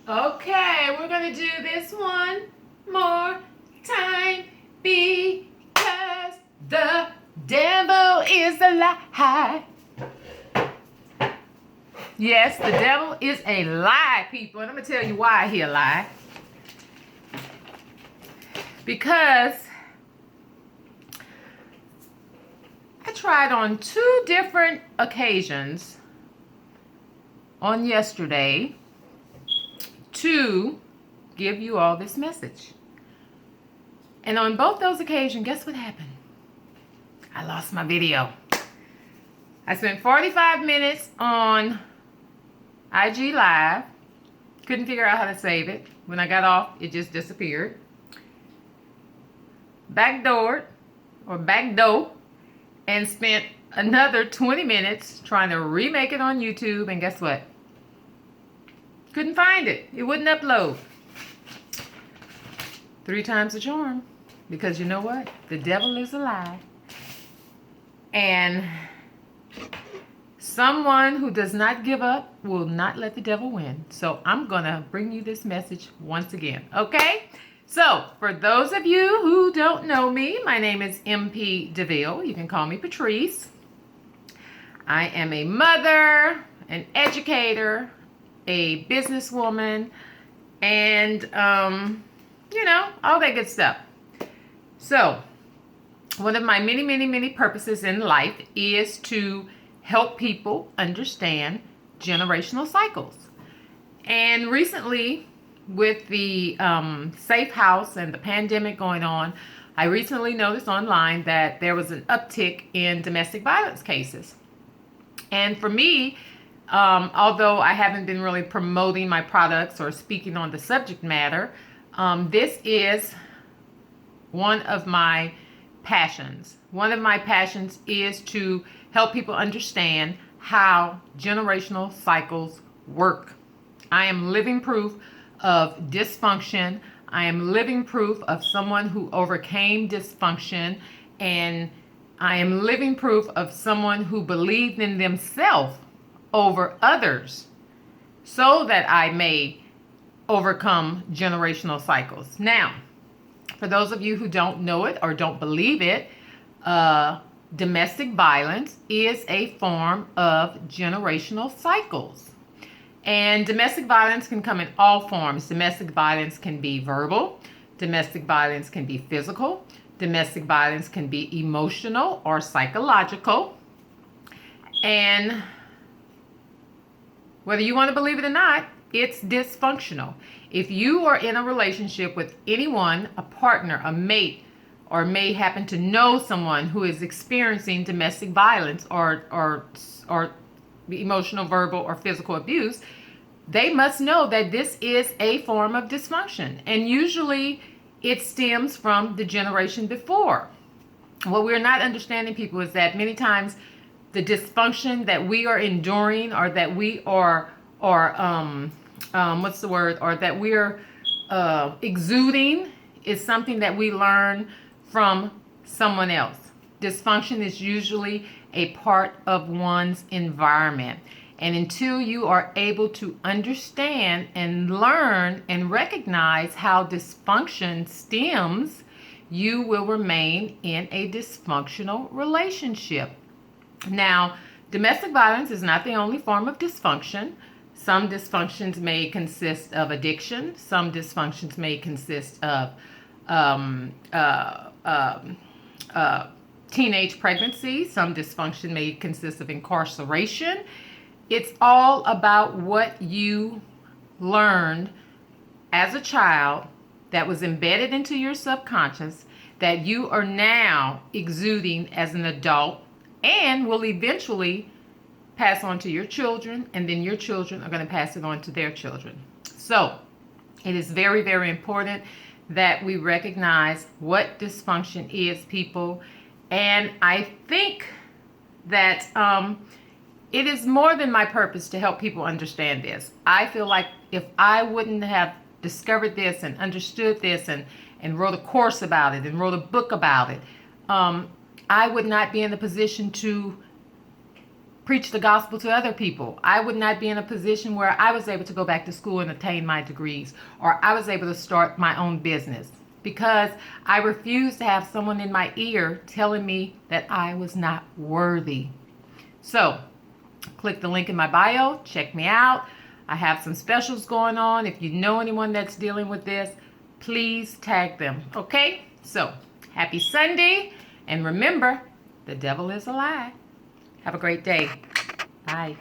Okay, we're going to do this one more time because the devil is a lie. Yes, the devil is a lie, people. And I'm going to tell you why he a lie. Because I tried on 2 different occasions on yesterday to give you all this message. And on both those occasions, guess what happened? I lost my video. I spent 45 minutes on IG Live. Couldn't figure out how to save it. When I got off, it just disappeared. Backdoored and spent another 20 minutes trying to remake it on YouTube, and guess what? Couldn't find it. It wouldn't upload. 3 times the charm. Because you know what? The devil is a lie. And someone who does not give up will not let the devil win. So I'm going to bring you this message once again. Okay? So, for those of you who don't know me, my name is MP DeVille. You can call me Patrice. I am a mother, an educator, a businesswoman, and, all that good stuff. So, one of my many purposes in life is to help people understand generational cycles. And recently, with the safe house and the pandemic going on, I recently noticed online that there was an uptick in domestic violence cases. And for me, although I haven't been really promoting my products or speaking on the subject matter, this is one of my passions. One of my passions is to help people understand how generational cycles work. I am living proof of dysfunction. I am living proof of someone who overcame dysfunction, and I am living proof of someone who believed in themselves over others so that I may overcome generational cycles. Now, for those of you who don't know it or don't believe it, domestic violence is a form of generational cycles. And domestic violence can come in all forms. Domestic violence can be verbal. Domestic violence can be physical. Domestic violence can be emotional or psychological. And whether you want to believe it or not, it's dysfunctional. If you are in a relationship with anyone, a partner, a mate, or may happen to know someone who is experiencing domestic violence or emotional, verbal, or physical abuse, they must know that this is a form of dysfunction. And usually it stems from the generation before. What we're not understanding, people, is that many times the dysfunction that we are enduring or that we are, or that we're exuding is something that we learn from someone else. Dysfunction is usually a part of one's environment. And until you are able to understand and learn and recognize how dysfunction stems, you will remain in a dysfunctional relationship. Now, domestic violence is not the only form of dysfunction. Some dysfunctions may consist of addiction. Some dysfunctions may consist of teenage pregnancy. Some dysfunction may consist of incarceration. It's all about what you learned as a child that was embedded into your subconscious that you are now exuding as an adult and will eventually pass on to your children, and then your children are going to pass it on to their children. So it is very, very important that we recognize what dysfunction is, people. And I think that it is more than my purpose to help people understand this. I feel like if I wouldn't have discovered this and understood this and wrote a course about it and wrote a book about it, I would not be in the position to preach the gospel to other people. I would not be in a position where I was able to go back to school and attain my degrees, or I was able to start my own business, because I refused to have someone in my ear telling me that I was not worthy. So click the link in my bio, check me out. I have some specials going on. If you know anyone that's dealing with this, please tag them. Okay? So happy Sunday, and remember, the devil is a lie. Have a great day. Bye.